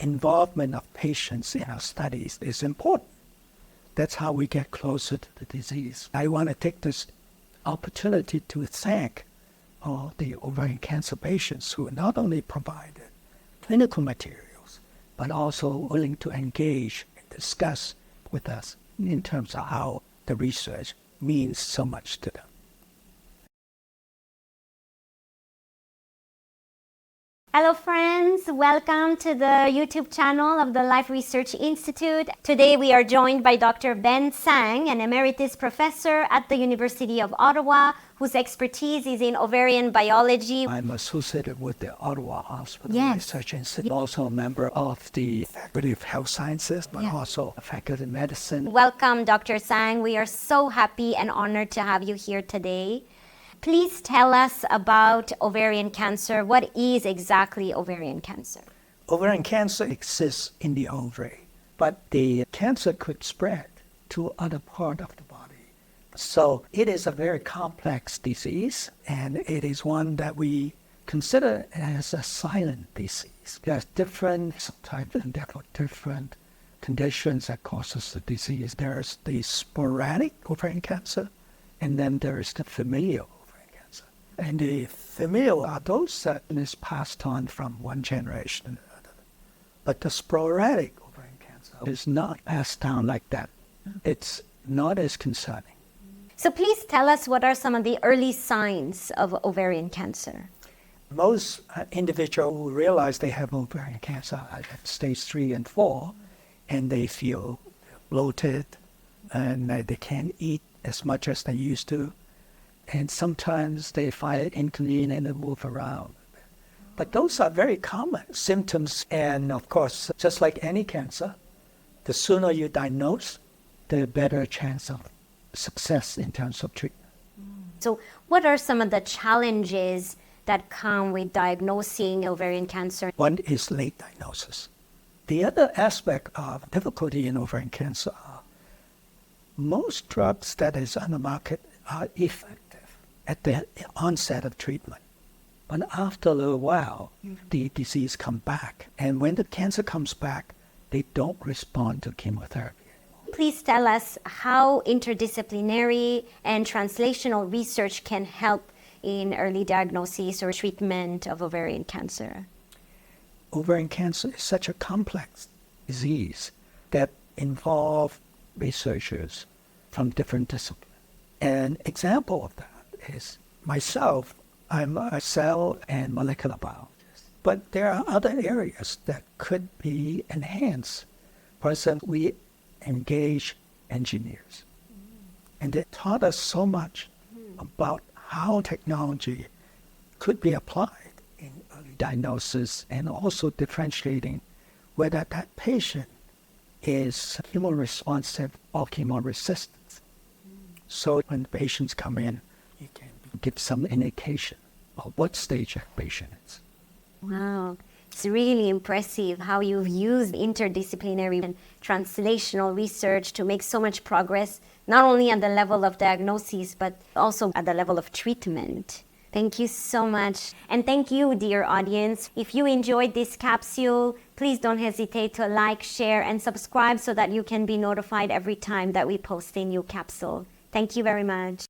involvement of patients in our studies is important. That's how we get closer to the disease. I want to take this opportunity to thank all the ovarian cancer patients who not only provided clinical materials, but also willing to engage and discuss with us in terms of how the research means so much to them. Hello friends, welcome to the YouTube channel of the Life Research Institute. Today we are joined by Dr. Ben Tsang, an emeritus professor at the University of Ottawa, whose expertise is in ovarian biology. I'm associated with the Ottawa Hospital Research Institute, also a member of the Faculty of Health Sciences, but also a Faculty of Medicine. Welcome, Dr. Tsang. We are so happy and honored to have you here today. Please tell us about ovarian cancer. What is exactly ovarian cancer? Ovarian cancer exists in the ovary, but the cancer could spread to other part of the body. So it is a very complex disease, and it is one that we consider as a silent disease. There's different subtypes and different conditions that causes the disease. There's the sporadic ovarian cancer, and then there's the familial. And the familial are those that is passed on from one generation to another. But the sporadic ovarian cancer is not passed down like that. It's not as concerning. So please tell us what are some of the early signs of ovarian cancer? Most individuals who realize they have ovarian cancer are at stage 3 and 4, and they feel bloated, and they can't eat as much as they used to. And sometimes they find it inconvenient and move around. But those are very common symptoms. And of course, just like any cancer, the sooner you diagnose, the better chance of success in terms of treatment. So what are some of the challenges that come with diagnosing ovarian cancer? One is late diagnosis. The other aspect of difficulty in ovarian cancer are most drugs that is on the market are effective at the onset of treatment. But after a little while, the disease comes back. And when the cancer comes back, they don't respond to chemotherapy anymore. Please tell us how interdisciplinary and translational research can help in early diagnosis or treatment of ovarian cancer. Ovarian cancer is such a complex disease that involves researchers from different disciplines. An example of that is myself. I'm a cell and molecular biologist. But there are other areas that could be enhanced. For instance, we engage engineers. And they taught us so much about how technology could be applied in early diagnosis and also differentiating whether that patient is chemo-responsive or chemo-resistant. So when patients come in, you can give some indication of what stage that patient is. Wow, it's really impressive how you've used interdisciplinary and translational research to make so much progress, not only at the level of diagnosis, but also at the level of treatment. Thank you so much. And thank you, dear audience. If you enjoyed this capsule, please don't hesitate to like, share, and subscribe so that you can be notified every time that we post a new capsule. Thank you very much.